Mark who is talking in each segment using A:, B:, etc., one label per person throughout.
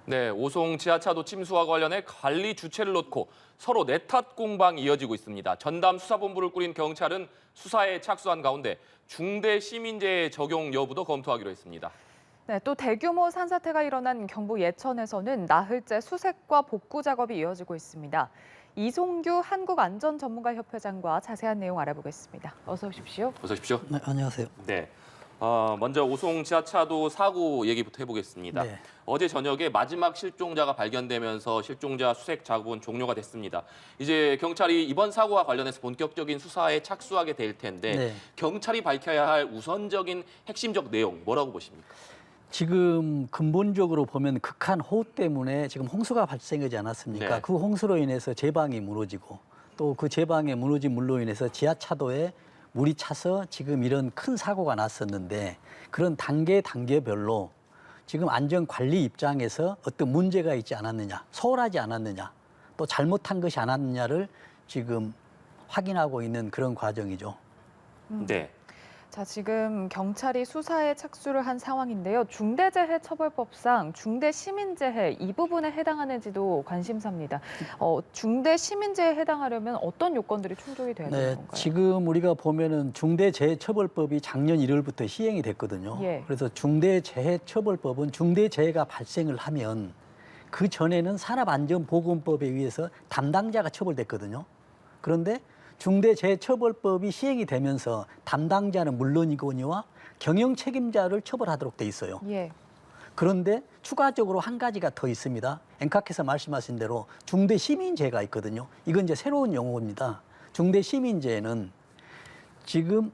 A: 네, 오송 지하차도 침수와 관련해 관리 주체를 놓고 서로 내탓 공방이 이어지고 있습니다. 전담 수사본부를 꾸린 경찰은 수사에 착수한 가운데 중대 시민재해 적용 여부도 검토하기로 했습니다.
B: 네, 또 대규모 산사태가 일어난 경북 예천에서는 나흘째 수색과 복구 작업이 이어지고 있습니다. 이송규 한국안전전문가협회장과 자세한 내용 알아보겠습니다. 어서 오십시오.
A: 어서 오십시오.
C: 네, 안녕하세요.
A: 네. 먼저 오송 지하차도 사고 얘기부터 해보겠습니다.
C: 네.
A: 어제 저녁에 마지막 실종자가 발견되면서 실종자 수색 작업은 종료가 됐습니다. 이제 경찰이 이번 사고와 관련해서 본격적인 수사에 착수하게 될 텐데
C: 네.
A: 경찰이 밝혀야 할 우선적인 핵심적 내용 뭐라고 보십니까?
C: 지금 근본적으로 보면 극한 호우 때문에 지금 홍수가 발생하지 않았습니까?
A: 네.
C: 그 홍수로 인해서 제방이 무너지고 또 그 제방에 무너진 물로 인해서 지하차도에 물이 차서 지금 이런 큰 사고가 났었는데 그런 단계별로 지금 안전관리 입장에서 어떤 문제가 있지 않았느냐, 소홀하지 않았느냐, 또 잘못한 것이 않았느냐를 지금 확인하고 있는 그런 과정이죠.
A: 네.
B: 자, 지금 경찰이 수사에 착수를 한 상황인데요. 중대재해처벌법상 중대시민재해 이 부분에 해당하는지도 관심사입니다. 중대시민재해에 해당하려면 어떤 요건들이 충족이 돼야 되는 건가요?
C: 지금 우리가 보면은 중대재해처벌법이 작년 1월부터 시행이 됐거든요.
B: 예.
C: 그래서 중대재해처벌법은 중대재해가 발생을 하면 그 전에는 산업안전보건법에 의해서 담당자가 처벌됐거든요. 그런데 중대재해처벌법이 시행이 되면서 담당자는 물론이거니와 경영 책임자를 처벌하도록 돼 있어요.
B: 예.
C: 그런데 추가적으로 한 가지가 더 있습니다. 앵카께서 말씀하신 대로 중대시민재해가 있거든요. 이건 이제 새로운 용어입니다. 중대시민재해는 지금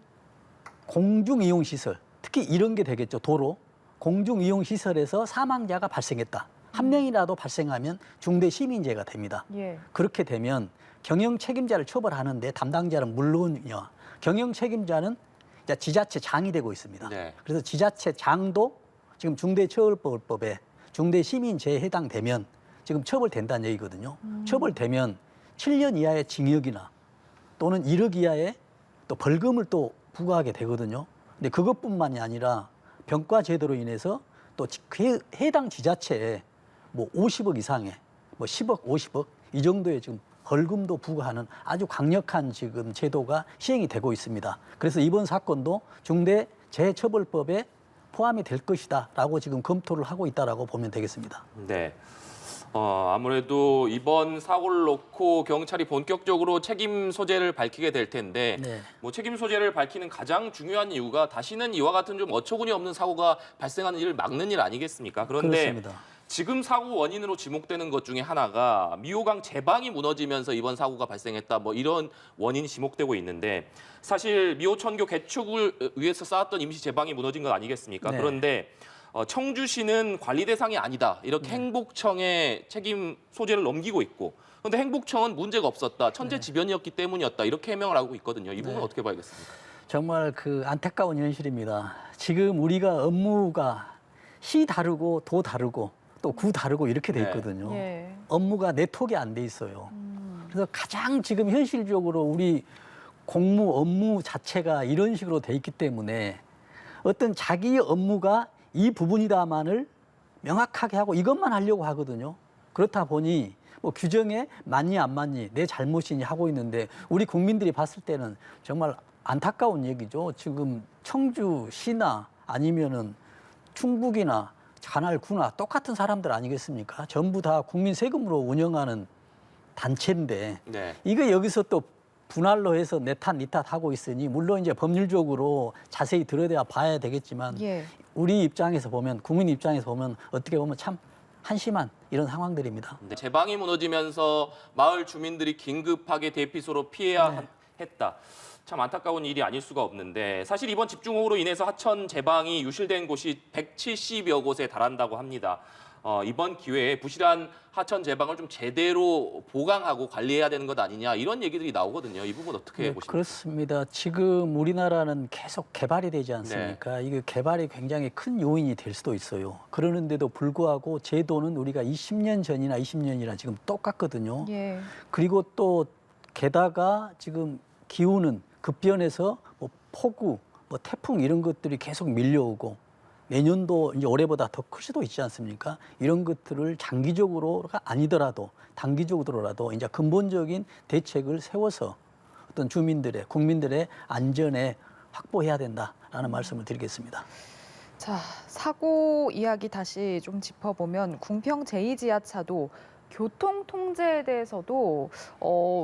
C: 공중이용시설, 특히 이런 게 되겠죠. 도로, 공중이용시설에서 사망자가 발생했다. 한 명이라도 발생하면 중대시민재해가 됩니다.
B: 예.
C: 그렇게 되면 경영 책임자를 처벌하는데 담당자는 물론이요. 경영 책임자는 이제 지자체장이 되고 있습니다.
A: 네.
C: 그래서 지자체장도 지금 중대처벌법에 중대시민재해에 해당되면 지금 처벌된다는 얘기거든요. 처벌되면 7년 이하의 징역이나 또는 1억 이하의 또 벌금을 또 부과하게 되거든요. 근데 그것뿐만이 아니라 병과 제도로 인해서 또 해당 지자체에 뭐 50억 이상의 뭐 10억, 50억 이 정도의 지금 벌금도 부과하는 아주 강력한 지금 제도가 시행이 되고 있습니다. 그래서 이번 사건도 중대재해처벌법에 포함이 될 것이다라고 지금 검토를 하고 있다라고 보면 되겠습니다.
A: 네. 아무래도 이번 사고를 놓고 경찰이 본격적으로 책임 소재를 밝히게 될 텐데
C: 네.
A: 뭐 책임 소재를 밝히는 가장 중요한 이유가 다시는 이와 같은 좀 어처구니 없는 사고가 발생하는 일을 막는 일 아니겠습니까? 그런데
C: 그렇습니다.
A: 지금 사고 원인으로 지목되는 것 중에 하나가 미호강 제방이 무너지면서 이번 사고가 발생했다. 뭐 이런 원인이 지목되고 있는데 사실 미호천교 개축을 위해서 쌓았던 임시 제방이 무너진 것 아니겠습니까?
C: 네.
A: 그런데 청주시는 관리 대상이 아니다. 이렇게 행복청에 책임 소재를 넘기고 있고 그런데 행복청은 문제가 없었다. 천재지변이었기 때문이었다. 이렇게 해명을 하고 있거든요. 이 부분 어떻게 봐야겠습니까?
C: 정말 그 안타까운 현실입니다. 지금 우리가 업무가 시 다르고 도 다르고 또 구 다르고 이렇게 돼
A: 네.
C: 있거든요.
B: 예.
C: 업무가 네트워크가 안 돼 있어요. 그래서 가장 지금 현실적으로 우리 공무 업무 자체가 이런 식으로 돼 있기 때문에 어떤 자기의 업무가 이 부분이다만을 명확하게 하고 이것만 하려고 하거든요. 그렇다 보니 뭐 규정에 맞니 안 맞니 내 잘못이니 하고 있는데 우리 국민들이 봤을 때는 정말 안타까운 얘기죠. 지금 청주시나 아니면은 충북이나 관할구나 똑같은 사람들 아니겠습니까? 전부 다 국민 세금으로 운영하는 단체인데
A: 네.
C: 이거 여기서 또 분할로 해서 내 탓, 니 탓 하고 있으니 물론 이제 법률적으로 자세히 들여다 봐야 되겠지만
B: 예.
C: 우리 입장에서 보면 국민 입장에서 보면 어떻게 보면 참 한심한 이런 상황들입니다.
A: 네. 제방이 무너지면서 마을 주민들이 긴급하게 대피소로 피해야 했다. 참 안타까운 일이 아닐 수가 없는데 사실 이번 집중호우로 인해서 하천 제방이 유실된 곳이 170여 곳에 달한다고 합니다. 이번 기회에 부실한 하천 제방을 좀 제대로 보강하고 관리해야 되는 것 아니냐 이런 얘기들이 나오거든요. 이 부분 어떻게 보십니까?
C: 그렇습니다. 지금 우리나라는 계속 개발이 되지 않습니까? 이게 개발이 굉장히 큰 요인이 될 수도 있어요. 그러는데도 불구하고 제도는 우리가 20년 전이나 20년이나 지금 똑같거든요.
B: 예.
C: 그리고 또 게다가 지금 기후는 급변해서 뭐 폭우, 뭐 태풍 이런 것들이 계속 밀려오고 내년도 이제 올해보다 더 클 수도 있지 않습니까? 이런 것들을 장기적으로가 아니더라도 단기적으로라도 이제 근본적인 대책을 세워서 어떤 주민들의 국민들의 안전에 확보해야 된다라는 말씀을 드리겠습니다.
B: 자, 사고 이야기 다시 좀 짚어보면 궁평 제2지하차도 교통 통제에 대해서도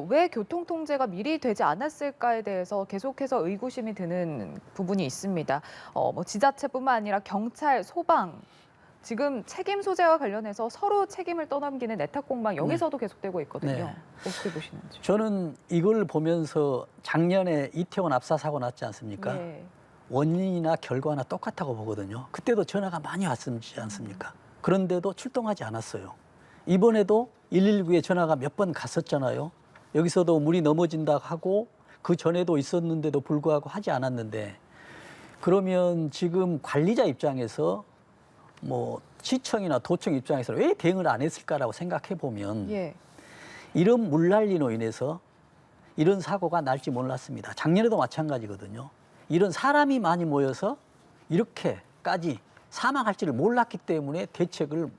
B: 왜 교통 통제가 미리 되지 않았을까에 대해서 계속해서 의구심이 드는 부분이 있습니다. 뭐 지자체뿐만 아니라 경찰, 소방 지금 책임 소재와 관련해서 서로 책임을 떠넘기는 내탁 공방 여기서도 계속되고 있거든요.
C: 네.
B: 어떻게 보시는지?
C: 저는 이걸 보면서 작년에 이태원 압사 사고 났지 않습니까?
B: 예.
C: 원인이나 결과나 똑같다고 보거든요. 그때도 전화가 많이 왔지 않습니까? 그런데도 출동하지 않았어요. 이번에도 119에 전화가 몇 번 갔었잖아요. 여기서도 물이 넘어진다 하고 그 전에도 있었는데도 불구하고 하지 않았는데 그러면 지금 관리자 입장에서 뭐 시청이나 도청 입장에서 왜 대응을 안 했을까라고 생각해 보면
B: 예.
C: 이런 물난리로 인해서 이런 사고가 날지 몰랐습니다. 작년에도 마찬가지거든요. 이런 사람이 많이 모여서 이렇게까지 사망할지를 몰랐기 때문에 대책을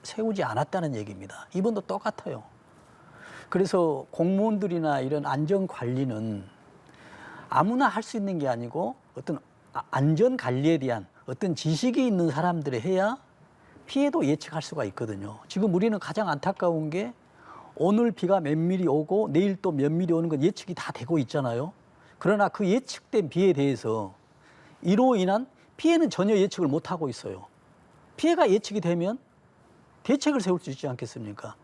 C: 세우지 않았다는 얘기입니다. 이번도 똑같아요. 그래서 공무원들이나 이런 안전관리는 아무나 할 수 있는 게 아니고 어떤 안전관리에 대한 어떤 지식이 있는 사람들이 해야 피해도 예측할 수가 있거든요. 지금 우리는 가장 안타까운 게 오늘 비가 몇 미리 오고 내일 또 몇 미리 오는 건 예측이 다 되고 있잖아요. 그러나 그 예측된 비에 대해서 이로 인한 피해는 전혀 예측을 못하고 있어요. 피해가 예측이 되면 대책을 세울 수 있지 않겠습니까?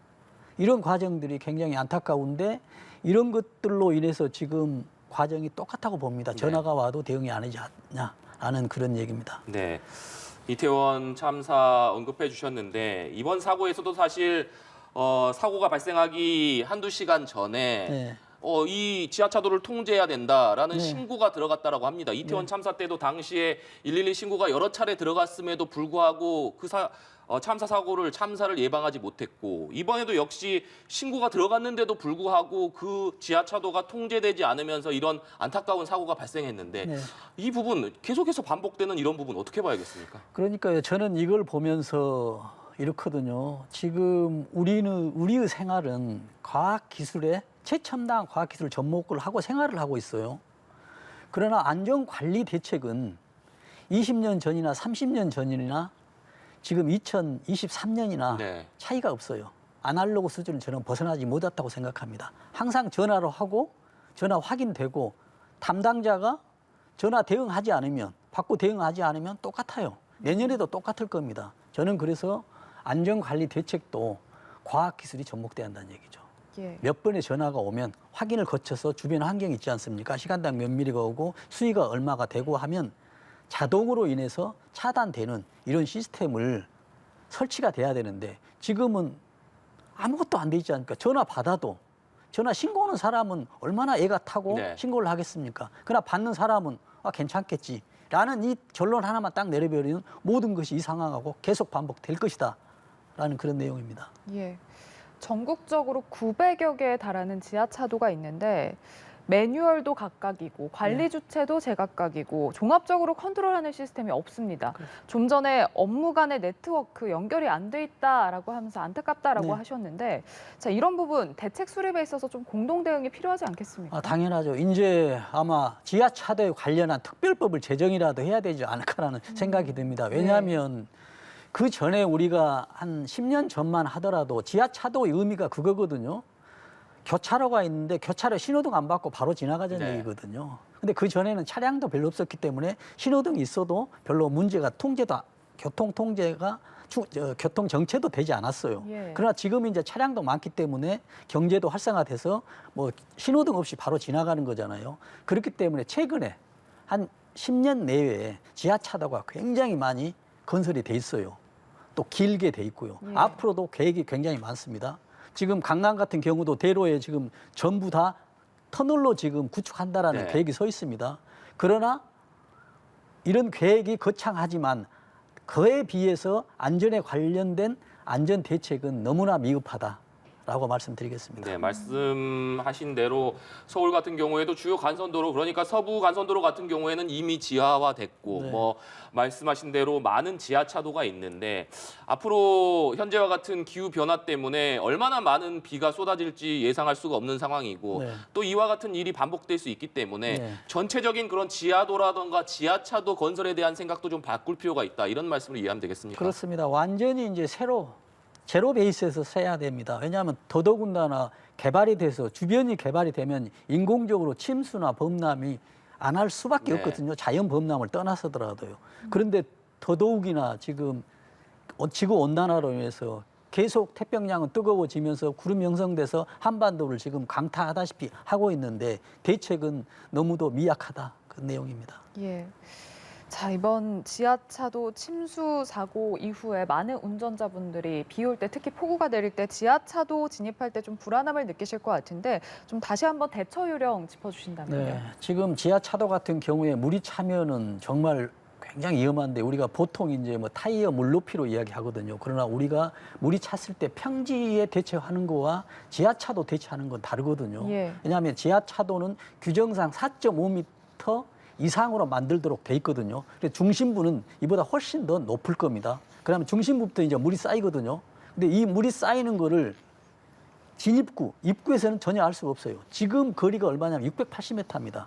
C: 이런 과정들이 굉장히 안타까운데 이런 것들로 인해서 지금 과정이 똑같다고 봅니다. 전화가 와도 대응이 안 하지 않냐라는 그런 얘기입니다.
A: 네. 이태원 참사 언급해 주셨는데 이번 사고에서도 사실 사고가 발생하기 한두 시간 전에
C: 네.
A: 이 지하차도를 통제해야 된다라는
C: 네.
A: 신고가 들어갔다라고 합니다. 이태원 참사 때도 당시에 112 신고가 여러 차례 들어갔음에도 불구하고 참사를 예방하지 못했고 이번에도 역시 신고가 들어갔는데도 불구하고 그 지하차도가 통제되지 않으면서 이런 안타까운 사고가 발생했는데
C: 네.
A: 이 부분 계속해서 반복되는 이런 부분 어떻게 봐야겠습니까?
C: 그러니까요. 저는 이걸 보면서 이렇거든요. 지금 우리의 생활은 과학기술에 최첨단 과학기술 접목을 하고 생활을 하고 있어요. 그러나 안전관리 대책은 20년 전이나 30년 전이나 지금 2023년이나
A: 네.
C: 차이가 없어요. 아날로그 수준을 저는 벗어나지 못했다고 생각합니다. 항상 전화로 하고 전화 확인되고 담당자가 전화 대응하지 않으면 받고 대응하지 않으면 똑같아요. 내년에도 똑같을 겁니다. 저는 그래서 안전관리 대책도 과학기술이 접목돼야 한다는 얘기죠.
B: 예.
C: 몇 번의 전화가 오면 확인을 거쳐서 주변 환경이 있지 않습니까? 시간당 몇 미리가 오고 수위가 얼마가 되고 하면 자동으로 인해서 차단되는 이런 시스템을 설치가 돼야 되는데 지금은 아무것도 안 돼 있지 않습니까? 전화 받아도 전화 신고하는 사람은 얼마나 애가 타고
A: 네.
C: 신고를 하겠습니까? 그러나 받는 사람은 괜찮겠지라는 이 결론 하나만 딱 내려버리면 모든 것이 이 상황하고 계속 반복될 것이다 라는 그런 내용입니다.
B: 예. 전국적으로 900여 개에 달하는 지하차도가 있는데 매뉴얼도 각각이고 관리 주체도 제각각이고 종합적으로 컨트롤하는 시스템이 없습니다. 좀 전에 업무 간의 네트워크 연결이 안 돼 있다라고 하면서 안타깝다라고
C: 네.
B: 하셨는데 자, 이런 부분 대책 수립에 있어서 좀 공동 대응이 필요하지 않겠습니까?
C: 당연하죠. 이제 아마 지하차도에 관련한 특별법을 제정이라도 해야 되지 않을까라는 생각이 듭니다. 왜냐하면 그 전에 우리가 한 10년 전만 하더라도 지하차도의 의미가 그거거든요. 교차로가 있는데 교차로 신호등 안 받고 바로 지나가자는 얘기거든요. 근데 그 전에는 차량도 별로 없었기 때문에 신호등이 있어도 별로 문제가 교통 통제가 교통 정체도 되지 않았어요. 그러나 지금 이제 차량도 많기 때문에 경제도 활성화돼서 뭐 신호등 없이 바로 지나가는 거잖아요. 그렇기 때문에 최근에 한 10년 내외에 지하차도가 굉장히 많이 건설이 돼 있어요. 또 길게 돼 있고요. 앞으로도 계획이 굉장히 많습니다. 지금 강남 같은 경우도 대로에 지금 전부 다 터널로 지금 구축한다라는 계획이 서 있습니다. 그러나 이런 계획이 거창하지만 그에 비해서 안전에 관련된 안전 대책은 너무나 미흡하다. 라고 말씀드리겠습니다.
A: 네, 말씀하신 대로 서울 같은 경우에도 주요 간선도로 그러니까 서부 간선도로 같은 경우에는 이미 지하화됐고
C: 네.
A: 뭐 말씀하신 대로 많은 지하차도가 있는데 앞으로 현재와 같은 기후 변화 때문에 얼마나 많은 비가 쏟아질지 예상할 수가 없는 상황이고
C: 네.
A: 또 이와 같은 일이 반복될 수 있기 때문에
C: 네.
A: 전체적인 그런 지하도라든가 지하차도 건설에 대한 생각도 좀 바꿀 필요가 있다 이런 말씀을 이해하면 되겠습니까?
C: 그렇습니다. 완전히 이제 제로 베이스에서 써야 됩니다. 왜냐하면 더더군다나 개발이 돼서 주변이 개발이 되면 인공적으로 침수나 범람이 안 할 수밖에
A: 네.
C: 없거든요. 자연 범람을 떠나서더라도요. 그런데 더더욱이나 지금 지구 온난화로 인해서 계속 태평양은 뜨거워지면서 구름 형성돼서 한반도를 지금 강타하다시피 하고 있는데 대책은 너무도 미약하다 그 내용입니다.
B: 예. 자, 이번 지하차도 침수 사고 이후에 많은 운전자분들이 비 올 때 특히 폭우가 내릴 때 지하차도 진입할 때 좀 불안함을 느끼실 것 같은데 좀 다시 한번 대처 요령 짚어주신다면요.
C: 네, 지금 지하차도 같은 경우에 물이 차면은 정말 굉장히 위험한데 우리가 보통 이제 뭐 타이어 물높이로 이야기하거든요. 그러나 우리가 물이 찼을 때 평지에 대처하는 거와 지하차도 대처하는 건 다르거든요.
B: 예.
C: 왜냐하면 지하차도는 규정상 4.5m 이상으로 만들도록 돼 있거든요. 그래서 중심부는 이보다 훨씬 더 높을 겁니다. 그러면 중심부부터 이제 물이 쌓이거든요. 근데 이 물이 쌓이는 거를 입구에서는 전혀 알 수가 없어요. 지금 거리가 얼마냐면 680m입니다.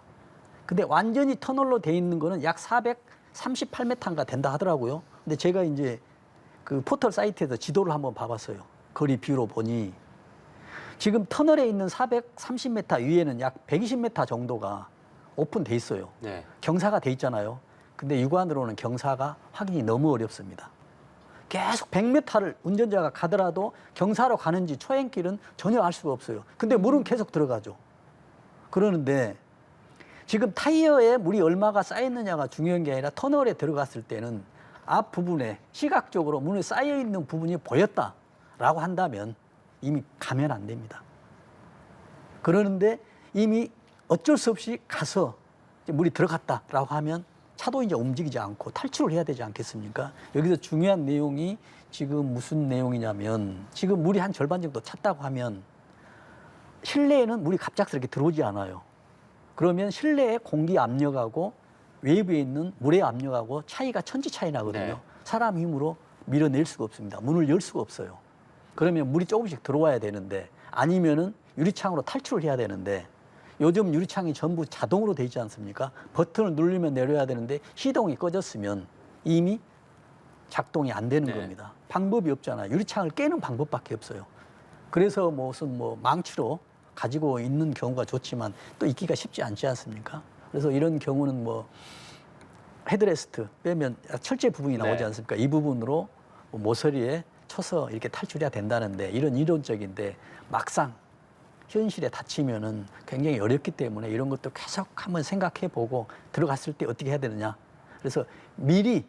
C: 근데 완전히 터널로 돼 있는 거는 약 438m인가 된다 하더라고요. 근데 제가 이제 그 포털 사이트에서 지도를 한번 봐봤어요. 거리 뷰로 보니 지금 터널에 있는 430m 위에는 약 120m 정도가 오픈돼 있어요.
A: 네.
C: 경사가 돼 있잖아요. 근데 육안으로는 경사가 확인이 너무 어렵습니다. 계속 100m를 운전자가 가더라도 경사로 가는지 초행길은 전혀 알 수가 없어요. 근데 물은 계속 들어가죠. 그러는데 지금 타이어에 물이 얼마가 쌓였느냐가 중요한 게 아니라 터널에 들어갔을 때는 앞부분에 시각적으로 물이 쌓여 있는 부분이 보였다라고 한다면 이미 가면 안 됩니다. 그러는데 이미 어쩔 수 없이 가서 물이 들어갔다라고 하면 차도 이제 움직이지 않고 탈출을 해야 되지 않겠습니까? 여기서 중요한 내용이 지금 무슨 내용이냐면 지금 물이 한 절반 정도 찼다고 하면 실내에는 물이 갑작스럽게 들어오지 않아요. 그러면 실내의 공기 압력하고 외부에 있는 물의 압력하고 차이가 천지 차이 나거든요.
A: 네.
C: 사람 힘으로 밀어낼 수가 없습니다. 문을 열 수가 없어요. 그러면 물이 조금씩 들어와야 되는데 아니면은 유리창으로 탈출을 해야 되는데 요즘 유리창이 전부 자동으로 돼 있지 않습니까? 버튼을 누르면 내려야 되는데 시동이 꺼졌으면 이미 작동이 안 되는
A: 네.
C: 겁니다. 방법이 없잖아요. 유리창을 깨는 방법밖에 없어요. 그래서 무슨 망치로 가지고 있는 경우가 좋지만 또 있기가 쉽지 않지 않습니까? 그래서 이런 경우는 헤드레스트 빼면 철제 부분이 나오지
A: 네.
C: 않습니까? 이 부분으로 모서리에 쳐서 이렇게 탈출해야 된다는데 이런 이론적인데 막상 현실에 닥치면은 굉장히 어렵기 때문에 이런 것도 계속 한번 생각해 보고 들어갔을 때 어떻게 해야 되느냐. 그래서 미리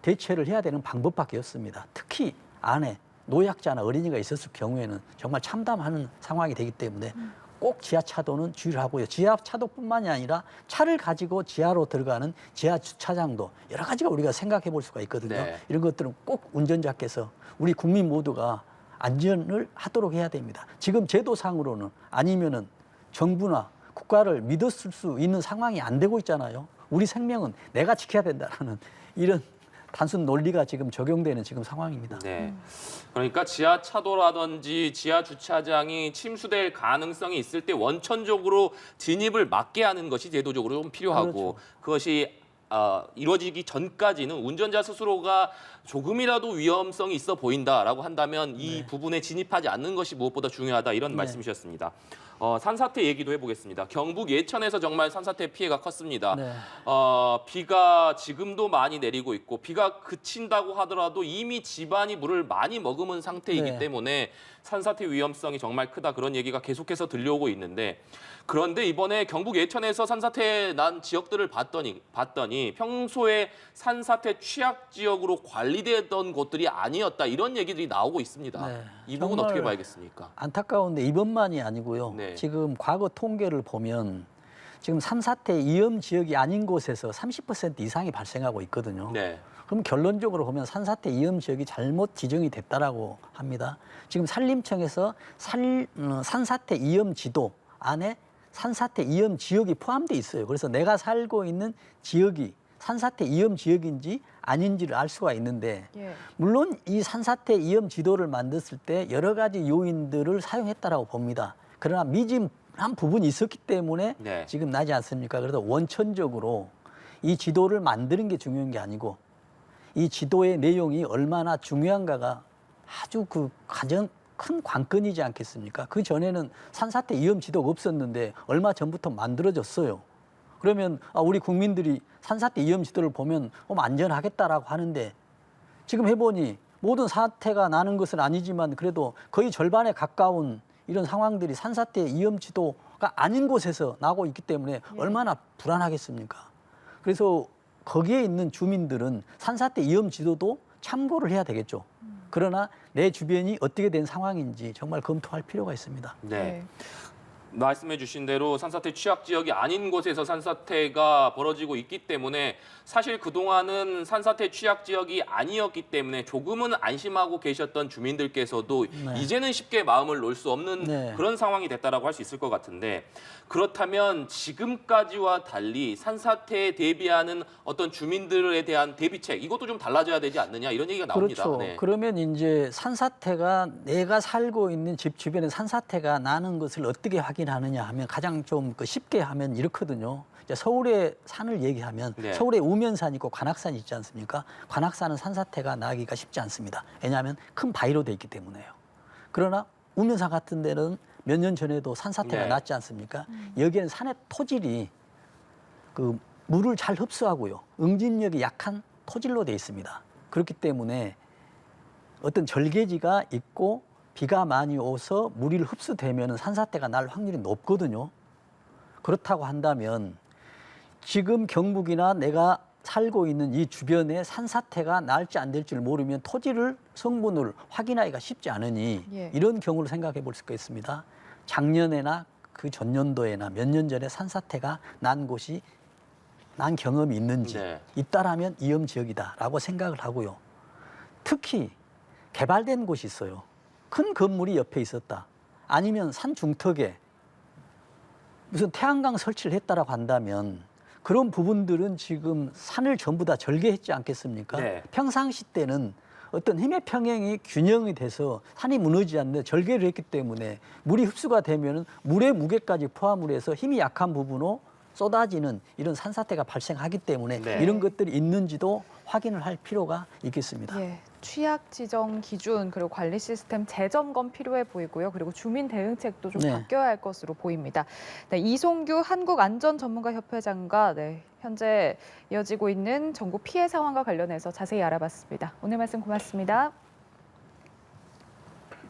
C: 대처를 해야 되는 방법밖에 없습니다. 특히 안에 노약자나 어린이가 있었을 경우에는 정말 참담하는 상황이 되기 때문에 꼭 지하차도는 주의를 하고요. 지하차도뿐만이 아니라 차를 가지고 지하로 들어가는 지하 주차장도 여러 가지가 우리가 생각해 볼 수가 있거든요.
A: 네.
C: 이런 것들은 꼭 운전자께서 우리 국민 모두가 안전을 하도록 해야 됩니다. 지금 제도상으로는 아니면은 정부나 국가를 믿었을 수 있는 상황이 안 되고 있잖아요. 우리 생명은 내가 지켜야 된다라는 이런 단순 논리가 지금 적용되는 지금 상황입니다.
A: 네. 그러니까 지하차도라든지 지하주차장이 침수될 가능성이 있을 때 원천적으로 진입을 막게 하는 것이 제도적으로 좀 필요하고
C: 그렇죠.
A: 그것이 이루어지기 전까지는 운전자 스스로가 조금이라도 위험성이 있어 보인다라고 한다면 이 부분에 진입하지 않는 것이 무엇보다 중요하다 이런 말씀이셨습니다. 산사태 얘기도 해보겠습니다. 경북 예천에서 정말 산사태 피해가 컸습니다.
C: 네.
A: 비가 지금도 많이 내리고 있고 비가 그친다고 하더라도 이미 집안이 물을 많이 머금은 상태이기
C: 네.
A: 때문에 산사태 위험성이 정말 크다 그런 얘기가 계속해서 들려오고 있는데 그런데 이번에 경북 예천에서 산사태 난 지역들을 봤더니 평소에 산사태 취약 지역으로 관리되던 곳들이 아니었다 이런 얘기들이 나오고 있습니다.
C: 네.
A: 이 부분
C: 정말
A: 어떻게 봐야겠습니까?
C: 안타까운데 이번만이 아니고요.
A: 네.
C: 지금 과거 통계를 보면 지금 산사태 위험 지역이 아닌 곳에서 30% 이상이 발생하고 있거든요.
A: 네.
C: 그럼 결론적으로 보면 산사태 위험 지역이 잘못 지정이 됐다라고 합니다. 지금 산림청에서 산사태 위험 지도 안에 산사태 위험 지역이 포함되어 있어요. 그래서 내가 살고 있는 지역이 산사태 위험 지역인지 아닌지를 알 수가 있는데
B: 예.
C: 물론 이 산사태 위험 지도를 만들었을 때 여러 가지 요인들을 사용했다라고 봅니다. 그러나 미진한 부분이 있었기 때문에
A: 네.
C: 지금 나지 않습니까? 그래서 원천적으로 이 지도를 만드는 게 중요한 게 아니고 이 지도의 내용이 얼마나 중요한가가 아주 그 가장 큰 관건이지 않겠습니까? 그 전에는 산사태 위험 지도가 없었는데 얼마 전부터 만들어졌어요. 그러면 우리 국민들이 산사태 위험 지도를 보면 안전하겠다라고 하는데 지금 해보니 모든 사태가 나는 것은 아니지만 그래도 거의 절반에 가까운 이런 상황들이 산사태 위험 지도가 아닌 곳에서 나고 있기 때문에 얼마나 불안하겠습니까? 그래서 거기에 있는 주민들은 산사태 위험 지도도 참고를 해야 되겠죠. 그러나 내 주변이 어떻게 된 상황인지 정말 검토할 필요가 있습니다.
A: 네. 말씀해 주신 대로 산사태 취약 지역이 아닌 곳에서 산사태가 벌어지고 있기 때문에 사실 그동안은 산사태 취약 지역이 아니었기 때문에 조금은 안심하고 계셨던 주민들께서도
C: 네.
A: 이제는 쉽게 마음을 놓을 수 없는
C: 네.
A: 그런 상황이 됐다라고 할 수 있을 것 같은데 그렇다면 지금까지와 달리 산사태에 대비하는 어떤 주민들에 대한 대비책 이것도 좀 달라져야 되지 않느냐 이런 얘기가 나옵니다.
C: 그렇죠.
A: 네.
C: 그러면 이제 산사태가 내가 살고 있는 집 주변에 산사태가 나는 것을 어떻게 확인하느냐 하면 가장 좀 쉽게 하면 이렇거든요. 이제 서울의 산을 얘기하면
A: 네.
C: 서울에 우면산 있고 관악산 있지 않습니까? 관악산은 산사태가 나기가 쉽지 않습니다. 왜냐하면 큰 바위로 돼 있기 때문에요. 그러나 우면산 같은 데는 몇 년 전에도 산사태가
A: 네.
C: 났지 않습니까? 여기에는 산의 토질이 그 물을 잘 흡수하고요. 응집력이 약한 토질로 돼 있습니다. 그렇기 때문에 어떤 절개지가 있고 비가 많이 오서 물이 흡수되면 산사태가 날 확률이 높거든요. 그렇다고 한다면 지금 경북이나 내가 살고 있는 이 주변에 산사태가 날지 안 될지를 모르면 토지를 성분을 확인하기가 쉽지 않으니
B: 예.
C: 이런 경우를 생각해 볼 수가 있습니다. 작년에나 그 전년도에나 몇 년 전에 산사태가 난 곳이 난 경험이 있는지
A: 네.
C: 있다라면 위험 지역이다라고 생각을 하고요. 특히 개발된 곳이 있어요. 큰 건물이 옆에 있었다. 아니면 산 중턱에 무슨 태양광 설치를 했다라고 한다면 그런 부분들은 지금 산을 전부 다 절개했지 않겠습니까?
A: 네.
C: 평상시 때는 어떤 힘의 평행이 균형이 돼서 산이 무너지지 않는데 절개를 했기 때문에 물이 흡수가 되면 물의 무게까지 포함을 해서 힘이 약한 부분으로 쏟아지는 이런 산사태가 발생하기 때문에
A: 네.
C: 이런 것들이 있는지도 확인을 할 필요가 있겠습니다.
B: 예, 취약 지정 기준 그리고 관리 시스템 재점검 필요해 보이고요. 그리고 주민 대응책도 좀
C: 네.
B: 바뀌어야 할 것으로 보입니다. 네, 이송규 한국안전전문가협회장과 현재 이어지고 있는 전국 피해 상황과 관련해서 자세히 알아봤습니다. 오늘 말씀 고맙습니다.